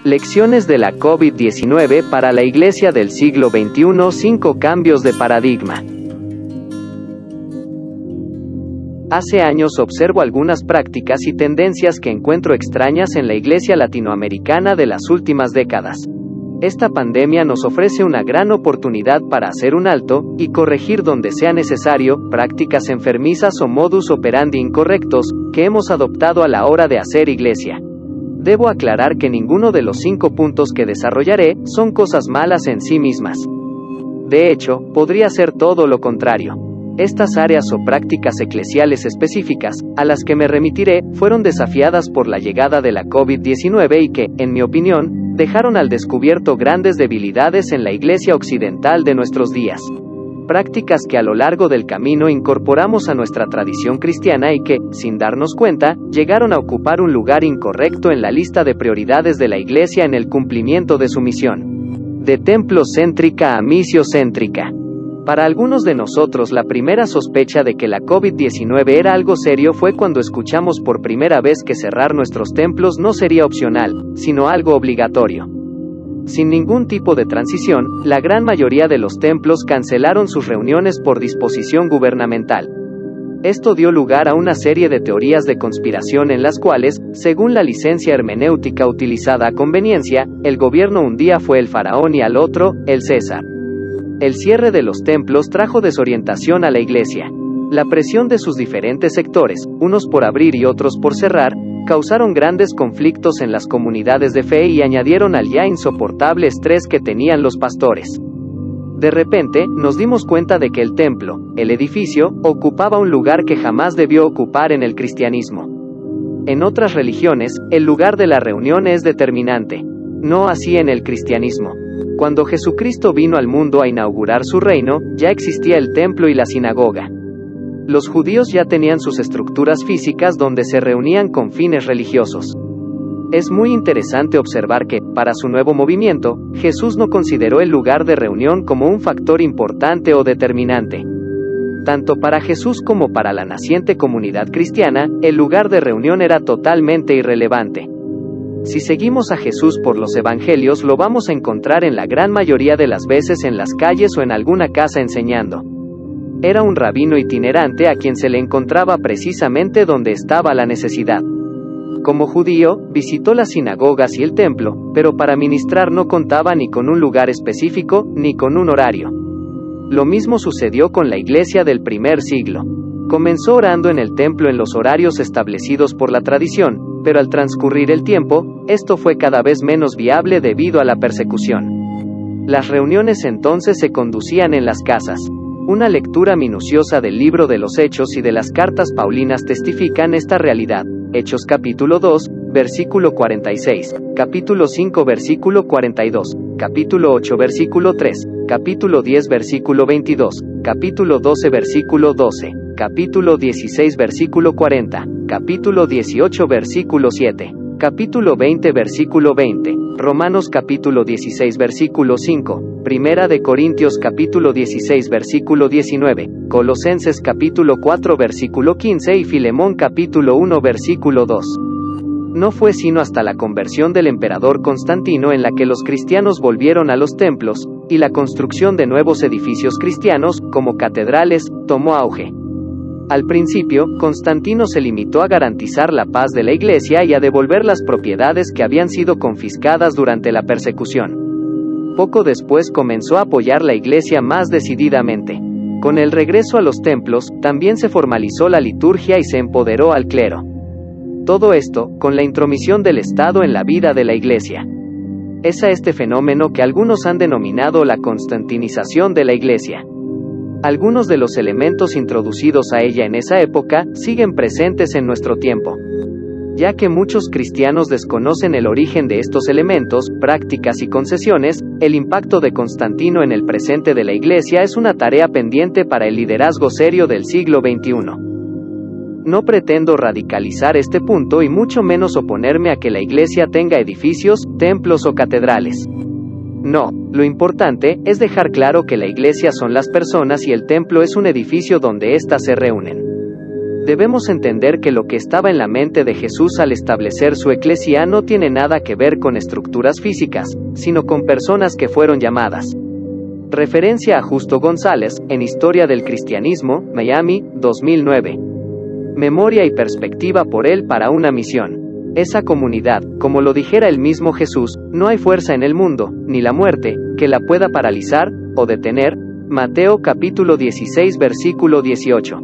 Lecciones de la COVID-19 para la Iglesia del siglo XXI. 5 cambios de paradigma. Hace años observo algunas prácticas y tendencias que encuentro extrañas en la Iglesia latinoamericana de las últimas décadas. Esta pandemia nos ofrece una gran oportunidad para hacer un alto y corregir donde sea necesario prácticas enfermizas o modus operandi incorrectos que hemos adoptado a la hora de hacer iglesia. Debo aclarar que ninguno de los 5 puntos que desarrollaré son cosas malas en sí mismas. De hecho, podría ser todo lo contrario. Estas áreas o prácticas eclesiales específicas, a las que me remitiré, fueron desafiadas por la llegada de la COVID-19 y que, en mi opinión, dejaron al descubierto grandes debilidades en la Iglesia occidental de nuestros días. Prácticas que a lo largo del camino incorporamos a nuestra tradición cristiana y que, sin darnos cuenta, llegaron a ocupar un lugar incorrecto en la lista de prioridades de la Iglesia en el cumplimiento de su misión. De templo-céntrica a misiocéntrica. Para algunos de nosotros la primera sospecha de que la COVID-19 era algo serio fue cuando escuchamos por primera vez que cerrar nuestros templos no sería opcional, sino algo obligatorio. Sin ningún tipo de transición, la gran mayoría de los templos cancelaron sus reuniones por disposición gubernamental. Esto dio lugar a una serie de teorías de conspiración en las cuales, según la licencia hermenéutica utilizada a conveniencia, el gobierno un día fue el faraón y al otro, el César. El cierre de los templos trajo desorientación a la Iglesia. La presión de sus diferentes sectores, unos por abrir y otros por cerrar, causaron grandes conflictos en las comunidades de fe y añadieron al ya insoportable estrés que tenían los pastores. De repente, nos dimos cuenta de que el templo, el edificio, ocupaba un lugar que jamás debió ocupar en el cristianismo. En otras religiones, el lugar de la reunión es determinante. No así en el cristianismo. Cuando Jesucristo vino al mundo a inaugurar su reino, ya existía el templo y la sinagoga. Los judíos ya tenían sus estructuras físicas donde se reunían con fines religiosos. Es muy interesante observar que, para su nuevo movimiento, Jesús no consideró el lugar de reunión como un factor importante o determinante. Tanto para Jesús como para la naciente comunidad cristiana, el lugar de reunión era totalmente irrelevante. Si seguimos a Jesús por los evangelios lo vamos a encontrar en la gran mayoría de las veces en las calles o en alguna casa enseñando. Era un rabino itinerante a quien se le encontraba precisamente donde estaba la necesidad. Como judío, visitó las sinagogas y el templo, pero para ministrar no contaba ni con un lugar específico, ni con un horario. Lo mismo sucedió con la iglesia del primer siglo. Comenzó orando en el templo en los horarios establecidos por la tradición, pero al transcurrir el tiempo, esto fue cada vez menos viable debido a la persecución. Las reuniones entonces se conducían en las casas. Una lectura minuciosa del libro de los Hechos y de las cartas paulinas testifican esta realidad. Hechos capítulo 2, versículo 46, capítulo 5 versículo 42, capítulo 8 versículo 3, capítulo 10 versículo 22, capítulo 12 versículo 12, capítulo 16 versículo 40, capítulo 18 versículo 7, capítulo 20 versículo 20, Romanos capítulo 16 versículo 5, Primera de Corintios capítulo 16 versículo 19, Colosenses capítulo 4 versículo 15 y Filemón capítulo 1 versículo 2. No fue sino hasta la conversión del emperador Constantino en la que los cristianos volvieron a los templos, y la construcción de nuevos edificios cristianos, como catedrales, tomó auge. Al principio, Constantino se limitó a garantizar la paz de la Iglesia y a devolver las propiedades que habían sido confiscadas durante la persecución. Poco después comenzó a apoyar la Iglesia más decididamente. Con el regreso a los templos, también se formalizó la liturgia y se empoderó al clero. Todo esto, con la intromisión del Estado en la vida de la Iglesia. Es a este fenómeno que algunos han denominado la constantinización de la Iglesia. Algunos de los elementos introducidos a ella en esa época, siguen presentes en nuestro tiempo. Ya que muchos cristianos desconocen el origen de estos elementos, prácticas y concesiones, el impacto de Constantino en el presente de la Iglesia es una tarea pendiente para el liderazgo serio del siglo XXI. No pretendo radicalizar este punto y mucho menos oponerme a que la Iglesia tenga edificios, templos o catedrales. No, lo importante es dejar claro que la Iglesia son las personas y el templo es un edificio donde éstas se reúnen. Debemos entender que lo que estaba en la mente de Jesús al establecer su eclesía no tiene nada que ver con estructuras físicas, sino con personas que fueron llamadas. Referencia a Justo González, en Historia del Cristianismo, Miami, 2009. Memoria y perspectiva por él para una misión. Esa comunidad, como lo dijera el mismo Jesús, no hay fuerza en el mundo, ni la muerte, que la pueda paralizar, o detener. Mateo capítulo 16 versículo 18.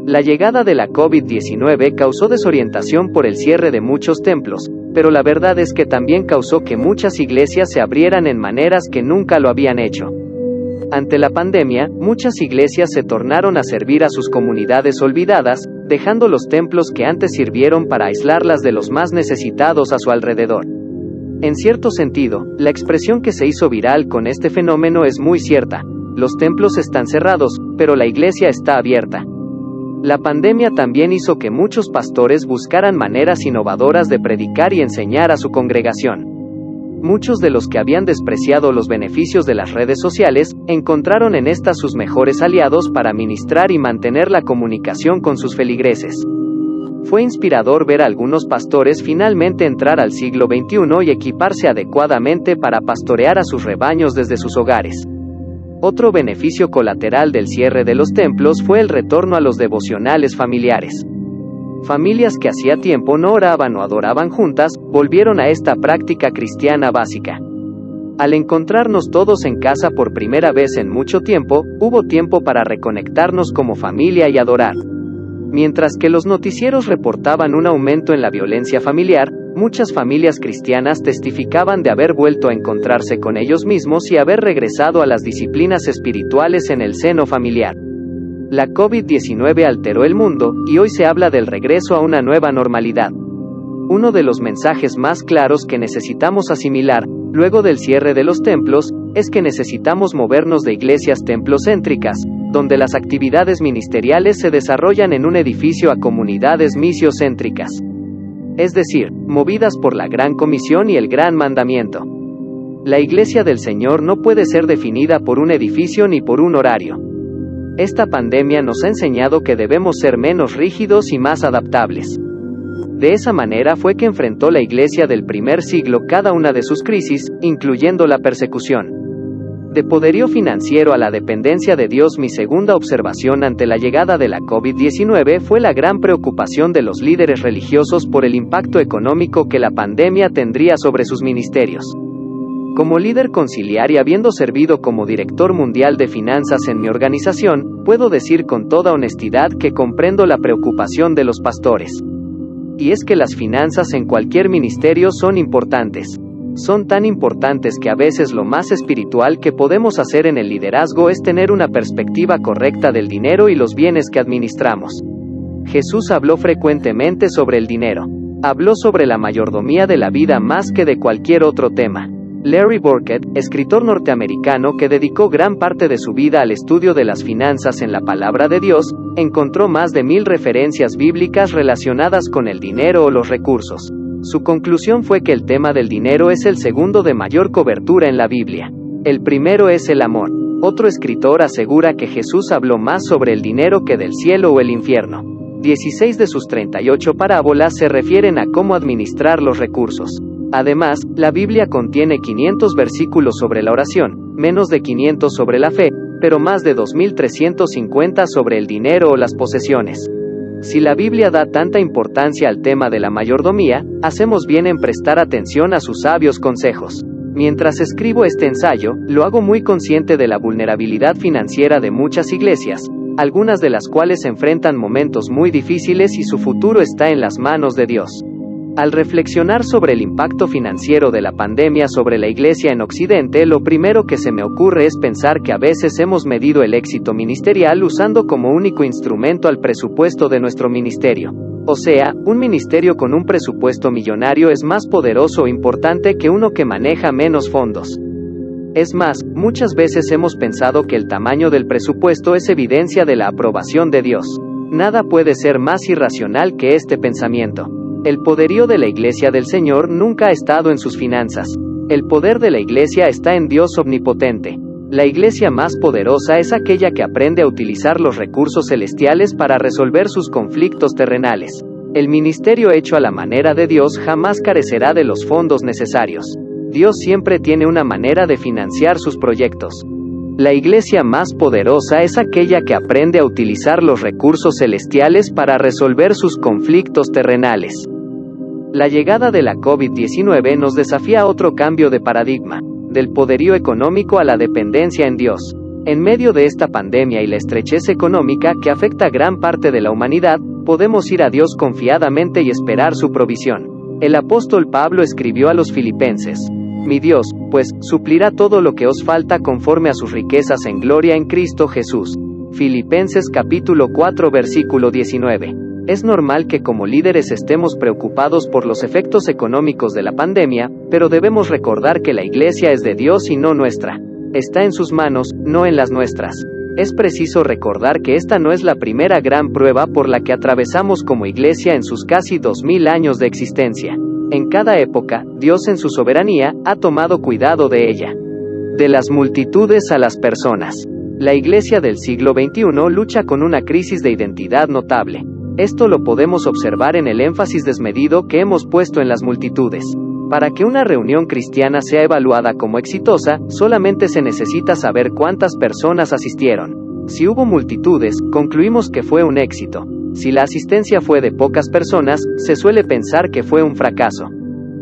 La llegada de la COVID-19 causó desorientación por el cierre de muchos templos, pero la verdad es que también causó que muchas iglesias se abrieran en maneras que nunca lo habían hecho. Ante la pandemia, muchas iglesias se tornaron a servir a sus comunidades olvidadas, dejando los templos que antes sirvieron para aislarlas de los más necesitados a su alrededor. En cierto sentido, la expresión que se hizo viral con este fenómeno es muy cierta. Los templos están cerrados, pero la iglesia está abierta. La pandemia también hizo que muchos pastores buscaran maneras innovadoras de predicar y enseñar a su congregación. Muchos de los que habían despreciado los beneficios de las redes sociales, encontraron en estas sus mejores aliados para ministrar y mantener la comunicación con sus feligreses. Fue inspirador ver a algunos pastores finalmente entrar al siglo XXI y equiparse adecuadamente para pastorear a sus rebaños desde sus hogares. Otro beneficio colateral del cierre de los templos fue el retorno a los devocionales familiares. Familias que hacía tiempo no oraban o adoraban juntas, volvieron a esta práctica cristiana básica. Al encontrarnos todos en casa por primera vez en mucho tiempo, hubo tiempo para reconectarnos como familia y adorar. Mientras que los noticieros reportaban un aumento en la violencia familiar, muchas familias cristianas testificaban de haber vuelto a encontrarse con ellos mismos y haber regresado a las disciplinas espirituales en el seno familiar. La COVID-19 alteró el mundo, y hoy se habla del regreso a una nueva normalidad. Uno de los mensajes más claros que necesitamos asimilar, luego del cierre de los templos, es que necesitamos movernos de iglesias templocéntricas, donde las actividades ministeriales se desarrollan en un edificio, a comunidades misiocéntricas. Es decir, movidas por la Gran Comisión y el Gran Mandamiento. La Iglesia del Señor no puede ser definida por un edificio ni por un horario. Esta pandemia nos ha enseñado que debemos ser menos rígidos y más adaptables. De esa manera fue que enfrentó la Iglesia del primer siglo cada una de sus crisis, incluyendo la persecución. De poderío financiero a la dependencia de Dios. Mi segunda observación ante la llegada de la COVID-19 fue la gran preocupación de los líderes religiosos por el impacto económico que la pandemia tendría sobre sus ministerios. Como líder conciliar y habiendo servido como director mundial de finanzas en mi organización, puedo decir con toda honestidad que comprendo la preocupación de los pastores. Y es que las finanzas en cualquier ministerio son importantes. Son tan importantes que a veces lo más espiritual que podemos hacer en el liderazgo es tener una perspectiva correcta del dinero y los bienes que administramos. Jesús habló frecuentemente sobre el dinero. Habló sobre la mayordomía de la vida más que de cualquier otro tema. Larry Burkett, escritor norteamericano que dedicó gran parte de su vida al estudio de las finanzas en la palabra de Dios, encontró más de 1000 referencias bíblicas relacionadas con el dinero o los recursos. Su conclusión fue que el tema del dinero es el segundo de mayor cobertura en la Biblia. El primero es el amor. Otro escritor asegura que Jesús habló más sobre el dinero que del cielo o el infierno. 16 de sus 38 parábolas se refieren a cómo administrar los recursos. Además, la Biblia contiene 500 versículos sobre la oración, menos de 500 sobre la fe, pero más de 2350 sobre el dinero o las posesiones. Si la Biblia da tanta importancia al tema de la mayordomía, hacemos bien en prestar atención a sus sabios consejos. Mientras escribo este ensayo, lo hago muy consciente de la vulnerabilidad financiera de muchas iglesias, algunas de las cuales enfrentan momentos muy difíciles y su futuro está en las manos de Dios. Al reflexionar sobre el impacto financiero de la pandemia sobre la iglesia en Occidente, lo primero que se me ocurre es pensar que a veces hemos medido el éxito ministerial usando como único instrumento al presupuesto de nuestro ministerio. O sea, un ministerio con un presupuesto millonario es más poderoso o importante que uno que maneja menos fondos. Es más, muchas veces hemos pensado que el tamaño del presupuesto es evidencia de la aprobación de Dios. Nada puede ser más irracional que este pensamiento. El poderío de la Iglesia del Señor nunca ha estado en sus finanzas. El poder de la Iglesia está en Dios omnipotente. La iglesia más poderosa es aquella que aprende a utilizar los recursos celestiales para resolver sus conflictos terrenales. El ministerio hecho a la manera de Dios jamás carecerá de los fondos necesarios. Dios siempre tiene una manera de financiar sus proyectos. La iglesia más poderosa es aquella que aprende a utilizar los recursos celestiales para resolver sus conflictos terrenales. La llegada de la COVID-19 nos desafía a otro cambio de paradigma, del poderío económico a la dependencia en Dios. En medio de esta pandemia y la estrechez económica que afecta a gran parte de la humanidad, podemos ir a Dios confiadamente y esperar su provisión. El apóstol Pablo escribió a los filipenses: Mi Dios, pues, suplirá todo lo que os falta conforme a sus riquezas en gloria en Cristo Jesús. Filipenses capítulo 4 versículo 19. Es normal que como líderes estemos preocupados por los efectos económicos de la pandemia, pero debemos recordar que la iglesia es de Dios y no nuestra. Está en sus manos, no en las nuestras. Es preciso recordar que esta no es la primera gran prueba por la que atravesamos como iglesia en sus casi 2000 años de existencia. En cada época, Dios en su soberanía, ha tomado cuidado de ella. De las multitudes a las personas. La iglesia del siglo XXI lucha con una crisis de identidad notable. Esto lo podemos observar en el énfasis desmedido que hemos puesto en las multitudes. Para que una reunión cristiana sea evaluada como exitosa, solamente se necesita saber cuántas personas asistieron. Si hubo multitudes, concluimos que fue un éxito. Si la asistencia fue de pocas personas, se suele pensar que fue un fracaso.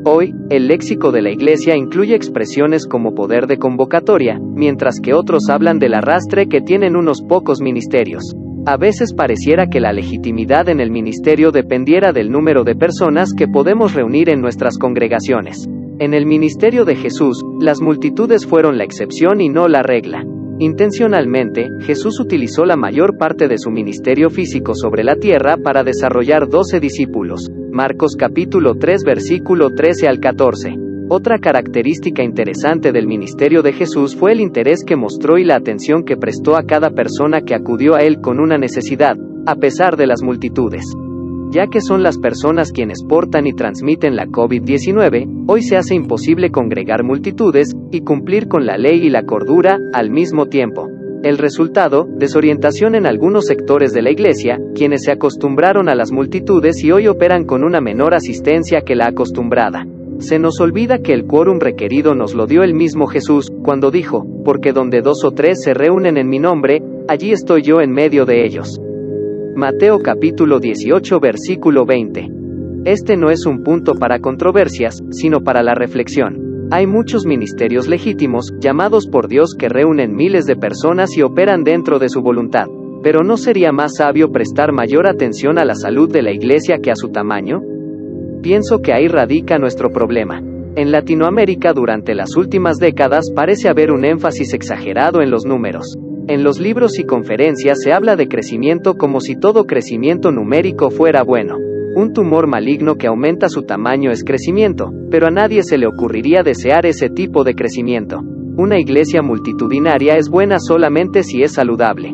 Hoy, el léxico de la iglesia incluye expresiones como poder de convocatoria, mientras que otros hablan del arrastre que tienen unos pocos ministerios. A veces pareciera que la legitimidad en el ministerio dependiera del número de personas que podemos reunir en nuestras congregaciones. En el ministerio de Jesús, las multitudes fueron la excepción y no la regla. Intencionalmente, Jesús utilizó la mayor parte de su ministerio físico sobre la tierra para desarrollar 12 discípulos. Marcos capítulo 3 versículo 13 al 14. Otra característica interesante del ministerio de Jesús fue el interés que mostró y la atención que prestó a cada persona que acudió a él con una necesidad, a pesar de las multitudes. Ya que son las personas quienes portan y transmiten la COVID-19, hoy se hace imposible congregar multitudes y cumplir con la ley y la cordura al mismo tiempo. El resultado, desorientación en algunos sectores de la iglesia, quienes se acostumbraron a las multitudes y hoy operan con una menor asistencia que la acostumbrada. Se nos olvida que el quórum requerido nos lo dio el mismo Jesús, cuando dijo: porque donde 2 o 3 se reúnen en mi nombre, allí estoy yo en medio de ellos. Mateo capítulo 18 versículo 20. Este no es un punto para controversias, sino para la reflexión. Hay muchos ministerios legítimos, llamados por Dios, que reúnen miles de personas y operan dentro de su voluntad. Pero ¿no sería más sabio prestar mayor atención a la salud de la iglesia que a su tamaño? Pienso que ahí radica nuestro problema. En Latinoamérica durante las últimas décadas parece haber un énfasis exagerado en los números. En los libros y conferencias se habla de crecimiento como si todo crecimiento numérico fuera bueno. Un tumor maligno que aumenta su tamaño es crecimiento, pero a nadie se le ocurriría desear ese tipo de crecimiento. Una iglesia multitudinaria es buena solamente si es saludable.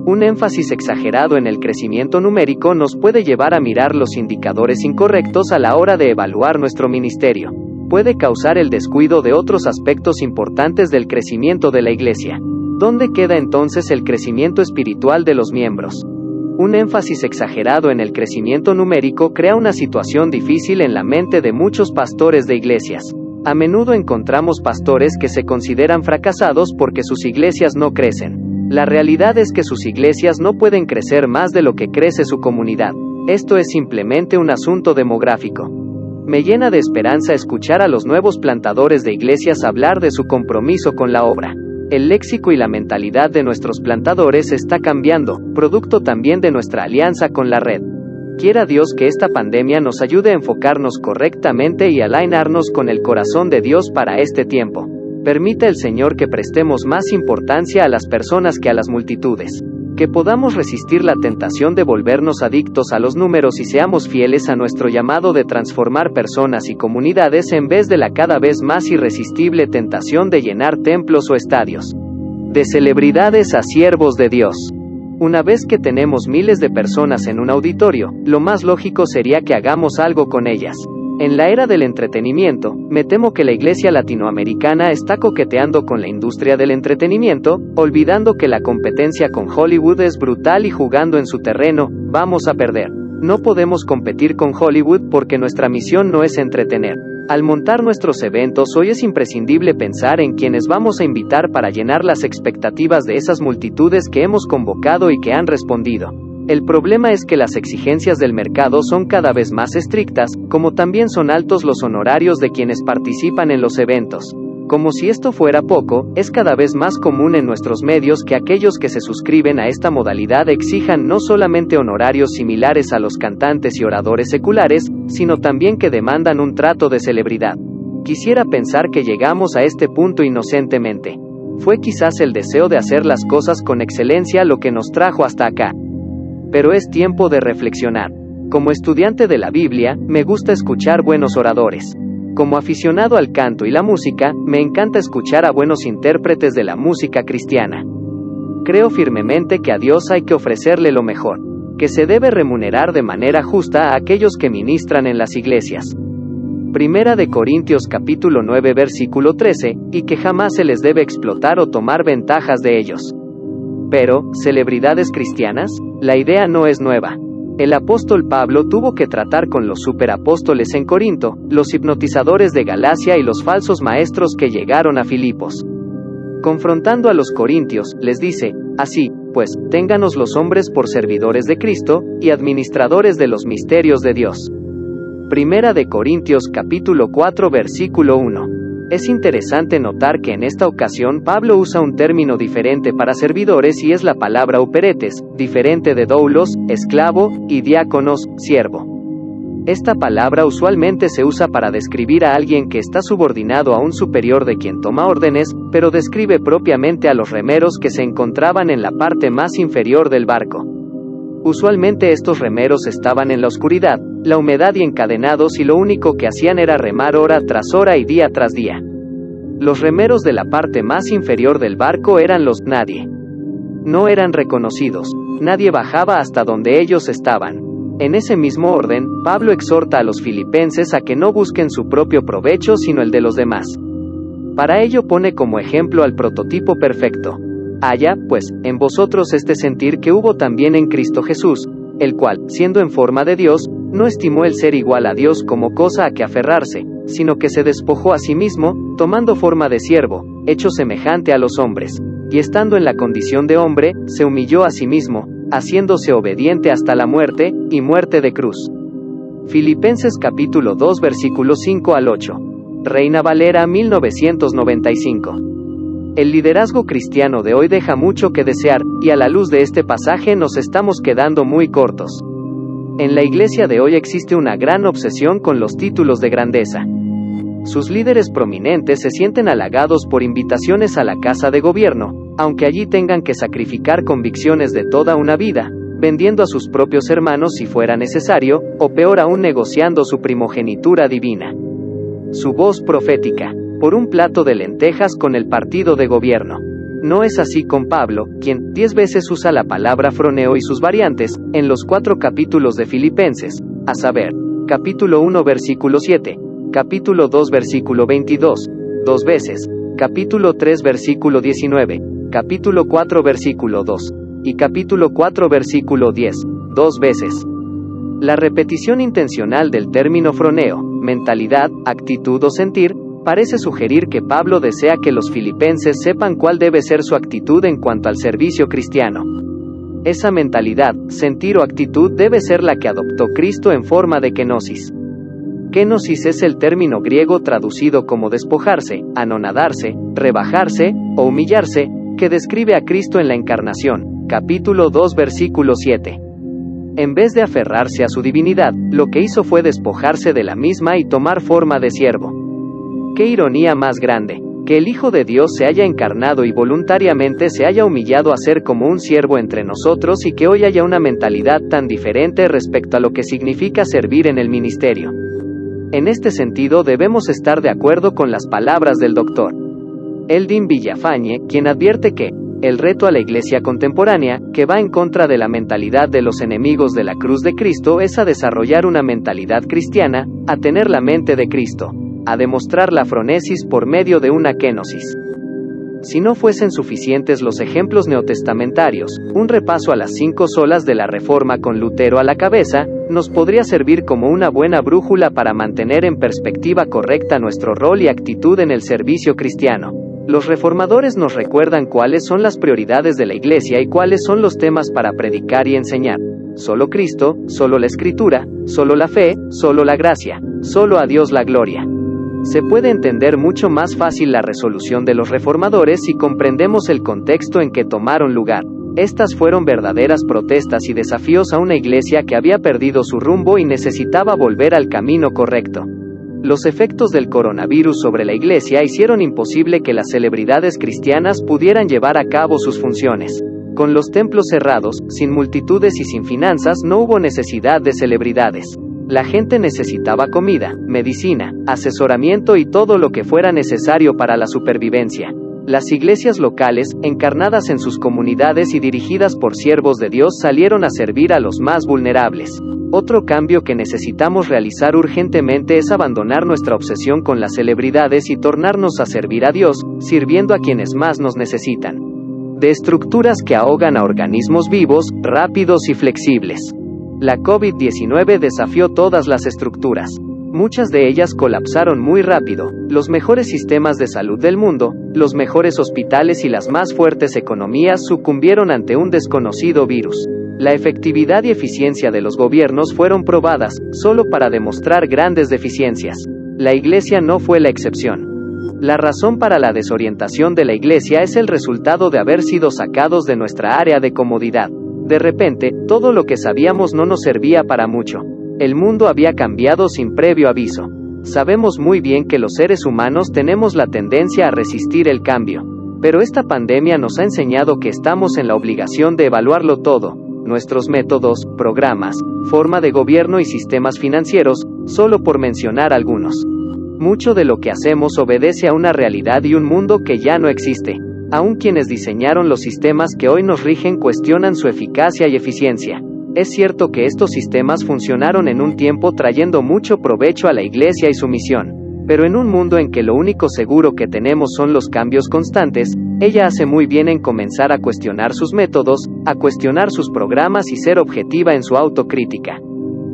Un énfasis exagerado en el crecimiento numérico nos puede llevar a mirar los indicadores incorrectos a la hora de evaluar nuestro ministerio. Puede causar el descuido de otros aspectos importantes del crecimiento de la iglesia. ¿Dónde queda entonces el crecimiento espiritual de los miembros? Un énfasis exagerado en el crecimiento numérico crea una situación difícil en la mente de muchos pastores de iglesias. A menudo encontramos pastores que se consideran fracasados porque sus iglesias no crecen. La realidad es que sus iglesias no pueden crecer más de lo que crece su comunidad. Esto es simplemente un asunto demográfico. Me llena de esperanza escuchar a los nuevos plantadores de iglesias hablar de su compromiso con la obra. El léxico y la mentalidad de nuestros plantadores está cambiando, producto también de nuestra alianza con la red. Quiera Dios que esta pandemia nos ayude a enfocarnos correctamente y alinearnos con el corazón de Dios para este tiempo. Permita el Señor que prestemos más importancia a las personas que a las multitudes. Que podamos resistir la tentación de volvernos adictos a los números y seamos fieles a nuestro llamado de transformar personas y comunidades en vez de la cada vez más irresistible tentación de llenar templos o estadios. De celebridades a siervos de Dios. Una vez que tenemos miles de personas en un auditorio, lo más lógico sería que hagamos algo con ellas. En la era del entretenimiento, me temo que la iglesia latinoamericana está coqueteando con la industria del entretenimiento, olvidando que la competencia con Hollywood es brutal y jugando en su terreno, vamos a perder. No podemos competir con Hollywood porque nuestra misión no es entretener. Al montar nuestros eventos hoy es imprescindible pensar en quienes vamos a invitar para llenar las expectativas de esas multitudes que hemos convocado y que han respondido. El problema es que las exigencias del mercado son cada vez más estrictas, como también son altos los honorarios de quienes participan en los eventos. Como si esto fuera poco, es cada vez más común en nuestros medios que aquellos que se suscriben a esta modalidad exijan no solamente honorarios similares a los cantantes y oradores seculares, sino también que demandan un trato de celebridad. Quisiera pensar que llegamos a este punto inocentemente. Fue quizás el deseo de hacer las cosas con excelencia lo que nos trajo hasta acá. Pero es tiempo de reflexionar. Como estudiante de la Biblia, me gusta escuchar buenos oradores. Como aficionado al canto y la música, me encanta escuchar a buenos intérpretes de la música cristiana. Creo firmemente que a Dios hay que ofrecerle lo mejor, que se debe remunerar de manera justa a aquellos que ministran en las iglesias. Primera de Corintios capítulo 9 versículo 13, y que jamás se les debe explotar o tomar ventajas de ellos. Pero, ¿celebridades cristianas? La idea no es nueva. El apóstol Pablo tuvo que tratar con los superapóstoles en Corinto, los hipnotizadores de Galacia y los falsos maestros que llegaron a Filipos. Confrontando a los corintios, les dice, así, pues, ténganos los hombres por servidores de Cristo, y administradores de los misterios de Dios. Primera de Corintios capítulo 4 versículo 1. Es interesante notar que en esta ocasión Pablo usa un término diferente para servidores y es la palabra operetes, diferente de doulos, esclavo, y diáconos, siervo. Esta palabra usualmente se usa para describir a alguien que está subordinado a un superior de quien toma órdenes, pero describe propiamente a los remeros que se encontraban en la parte más inferior del barco. Usualmente estos remeros estaban en la oscuridad, la humedad y encadenados y lo único que hacían era remar hora tras hora y día tras día. Los remeros de la parte más inferior del barco eran los nadie. No eran reconocidos, nadie bajaba hasta donde ellos estaban. En ese mismo orden, Pablo exhorta a los filipenses a que no busquen su propio provecho sino el de los demás. Para ello pone como ejemplo al prototipo perfecto. Haya, pues, en vosotros este sentir que hubo también en Cristo Jesús, el cual, siendo en forma de Dios, no estimó el ser igual a Dios como cosa a que aferrarse, sino que se despojó a sí mismo, tomando forma de siervo, hecho semejante a los hombres, y estando en la condición de hombre, se humilló a sí mismo, haciéndose obediente hasta la muerte, y muerte de cruz. Filipenses capítulo 2 versículos 5 al 8. Reina Valera 1995. El liderazgo cristiano de hoy deja mucho que desear, y a la luz de este pasaje nos estamos quedando muy cortos. En la iglesia de hoy existe una gran obsesión con los títulos de grandeza. Sus líderes prominentes se sienten halagados por invitaciones a la casa de gobierno, aunque allí tengan que sacrificar convicciones de toda una vida, vendiendo a sus propios hermanos si fuera necesario, o peor aún negociando su primogenitura divina. Su voz profética, por un plato de lentejas con el partido de gobierno. No es así con Pablo, quien 10 veces usa la palabra froneo y sus variantes, en los 4 capítulos de Filipenses, a saber, capítulo 1 versículo 7, capítulo 2 versículo 22, 2 veces, capítulo 3 versículo 19, capítulo 4 versículo 2, y capítulo 4 versículo 10, 2 veces. La repetición intencional del término froneo, mentalidad, actitud o sentir, parece sugerir que Pablo desea que los filipenses sepan cuál debe ser su actitud en cuanto al servicio cristiano. Esa mentalidad, sentir o actitud debe ser la que adoptó Cristo en forma de kenosis. Kenosis es el término griego traducido como despojarse, anonadarse, rebajarse, o humillarse, que describe a Cristo en la encarnación, capítulo 2 versículo 7. En vez de aferrarse a su divinidad, lo que hizo fue despojarse de la misma y tomar forma de siervo. ¡Qué ironía más grande! Que el Hijo de Dios se haya encarnado y voluntariamente se haya humillado a ser como un siervo entre nosotros y que hoy haya una mentalidad tan diferente respecto a lo que significa servir en el ministerio. En este sentido debemos estar de acuerdo con las palabras del Dr. Eldin Villafañe, quien advierte que, El reto a la Iglesia contemporánea, que va en contra de la mentalidad de los enemigos de la cruz de Cristo, es a desarrollar una mentalidad cristiana, a tener la mente de Cristo, a demostrar la fronesis por medio de una kenosis. Si no fuesen suficientes los ejemplos neotestamentarios, un repaso a las 5 solas de la Reforma con Lutero a la cabeza, nos podría servir como una buena brújula para mantener en perspectiva correcta nuestro rol y actitud en el servicio cristiano. Los reformadores nos recuerdan cuáles son las prioridades de la Iglesia y cuáles son los temas para predicar y enseñar. Solo Cristo, solo la Escritura, solo la fe, solo la gracia, solo a Dios la gloria. Se puede entender mucho más fácil la resolución de los reformadores si comprendemos el contexto en que tomaron lugar. Estas fueron verdaderas protestas y desafíos a una iglesia que había perdido su rumbo y necesitaba volver al camino correcto. Los efectos del coronavirus sobre la iglesia hicieron imposible que las celebridades cristianas pudieran llevar a cabo sus funciones. Con los templos cerrados, sin multitudes y sin finanzas, no hubo necesidad de celebridades. La gente necesitaba comida, medicina, asesoramiento y todo lo que fuera necesario para la supervivencia. Las iglesias locales, encarnadas en sus comunidades y dirigidas por siervos de Dios, salieron a servir a los más vulnerables. Otro cambio que necesitamos realizar urgentemente es abandonar nuestra obsesión con las celebridades y tornarnos a servir a Dios, sirviendo a quienes más nos necesitan. De estructuras que ahogan a organismos vivos, rápidos y flexibles. La COVID-19 desafió todas las estructuras. Muchas de ellas colapsaron muy rápido. Los mejores sistemas de salud del mundo, los mejores hospitales y las más fuertes economías sucumbieron ante un desconocido virus. La efectividad y eficiencia de los gobiernos fueron probadas, solo para demostrar grandes deficiencias. La Iglesia no fue la excepción. La razón para la desorientación de la Iglesia es el resultado de haber sido sacados de nuestra área de comodidad. De repente, todo lo que sabíamos no nos servía para mucho. El mundo había cambiado sin previo aviso. Sabemos muy bien que los seres humanos tenemos la tendencia a resistir el cambio. Pero esta pandemia nos ha enseñado que estamos en la obligación de evaluarlo todo. Nuestros métodos, programas, forma de gobierno y sistemas financieros, solo por mencionar algunos. Mucho de lo que hacemos obedece a una realidad y un mundo que ya no existe. Aún quienes diseñaron los sistemas que hoy nos rigen cuestionan su eficacia y eficiencia. Es cierto que estos sistemas funcionaron en un tiempo trayendo mucho provecho a la Iglesia y su misión. Pero en un mundo en que lo único seguro que tenemos son los cambios constantes, ella hace muy bien en comenzar a cuestionar sus métodos, a cuestionar sus programas y ser objetiva en su autocrítica.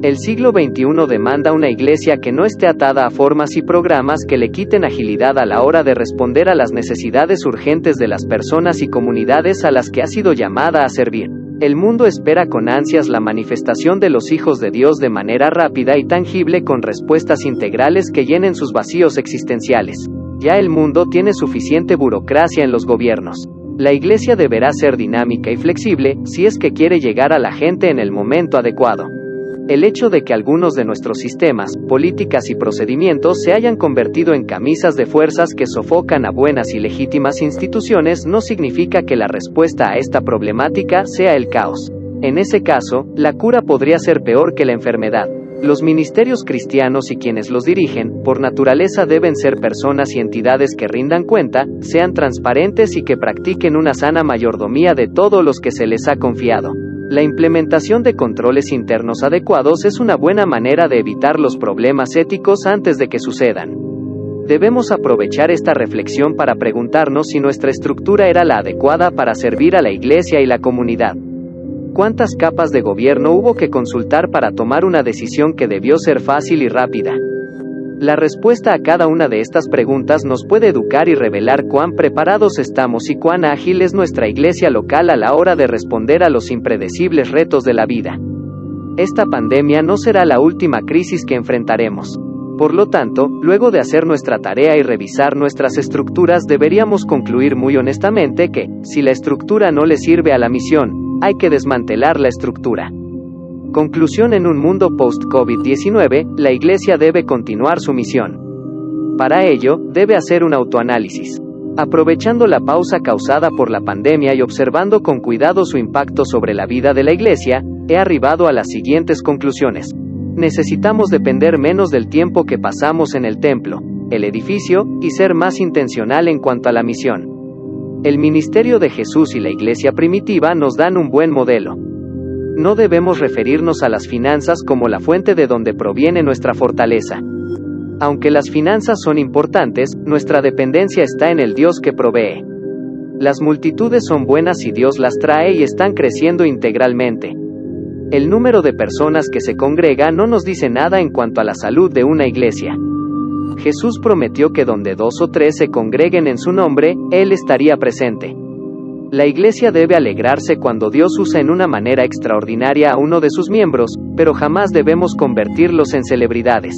El siglo XXI demanda una iglesia que no esté atada a formas y programas que le quiten agilidad a la hora de responder a las necesidades urgentes de las personas y comunidades a las que ha sido llamada a servir. El mundo espera con ansias la manifestación de los hijos de Dios de manera rápida y tangible con respuestas integrales que llenen sus vacíos existenciales. Ya el mundo tiene suficiente burocracia en los gobiernos. La iglesia deberá ser dinámica y flexible, si es que quiere llegar a la gente en el momento adecuado. El hecho de que algunos de nuestros sistemas, políticas y procedimientos se hayan convertido en camisas de fuerzas que sofocan a buenas y legítimas instituciones no significa que la respuesta a esta problemática sea el caos. En ese caso, la cura podría ser peor que la enfermedad. Los ministerios cristianos y quienes los dirigen, por naturaleza deben ser personas y entidades que rindan cuenta, sean transparentes y que practiquen una sana mayordomía de todos los que se les ha confiado. La implementación de controles internos adecuados es una buena manera de evitar los problemas éticos antes de que sucedan. Debemos aprovechar esta reflexión para preguntarnos si nuestra estructura era la adecuada para servir a la Iglesia y la comunidad. ¿Cuántas capas de gobierno hubo que consultar para tomar una decisión que debió ser fácil y rápida? La respuesta a cada una de estas preguntas nos puede educar y revelar cuán preparados estamos y cuán ágil es nuestra iglesia local a la hora de responder a los impredecibles retos de la vida. Esta pandemia no será la última crisis que enfrentaremos. Por lo tanto, luego de hacer nuestra tarea y revisar nuestras estructuras, deberíamos concluir muy honestamente que, si la estructura no le sirve a la misión, hay que desmantelar la estructura. Conclusión: en un mundo post-COVID-19, la Iglesia debe continuar su misión. Para ello, debe hacer un autoanálisis. Aprovechando la pausa causada por la pandemia y observando con cuidado su impacto sobre la vida de la Iglesia, he arribado a las siguientes conclusiones. Necesitamos depender menos del tiempo que pasamos en el templo, el edificio, y ser más intencional en cuanto a la misión. El ministerio de Jesús y la iglesia primitiva nos dan un buen modelo. No debemos referirnos a las finanzas como la fuente de donde proviene nuestra fortaleza. Aunque las finanzas son importantes, nuestra dependencia está en el Dios que provee. Las multitudes son buenas si Dios las trae y están creciendo integralmente. El número de personas que se congrega no nos dice nada en cuanto a la salud de una iglesia. Jesús prometió que donde 2 o 3 se congreguen en su nombre, Él estaría presente. La iglesia debe alegrarse cuando Dios usa en una manera extraordinaria a uno de sus miembros, pero jamás debemos convertirlos en celebridades.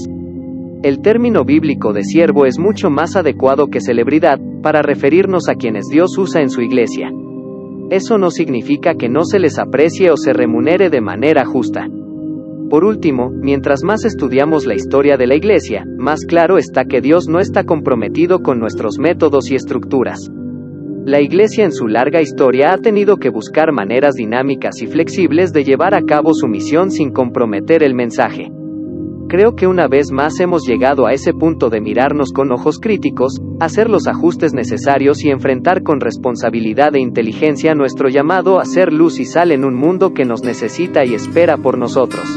El término bíblico de siervo es mucho más adecuado que celebridad, para referirnos a quienes Dios usa en su iglesia. Eso no significa que no se les aprecie o se remunere de manera justa. Por último, mientras más estudiamos la historia de la iglesia, más claro está que Dios no está comprometido con nuestros métodos y estructuras. La iglesia en su larga historia ha tenido que buscar maneras dinámicas y flexibles de llevar a cabo su misión sin comprometer el mensaje. Creo que una vez más hemos llegado a ese punto de mirarnos con ojos críticos, hacer los ajustes necesarios y enfrentar con responsabilidad e inteligencia nuestro llamado a ser luz y sal en un mundo que nos necesita y espera por nosotros.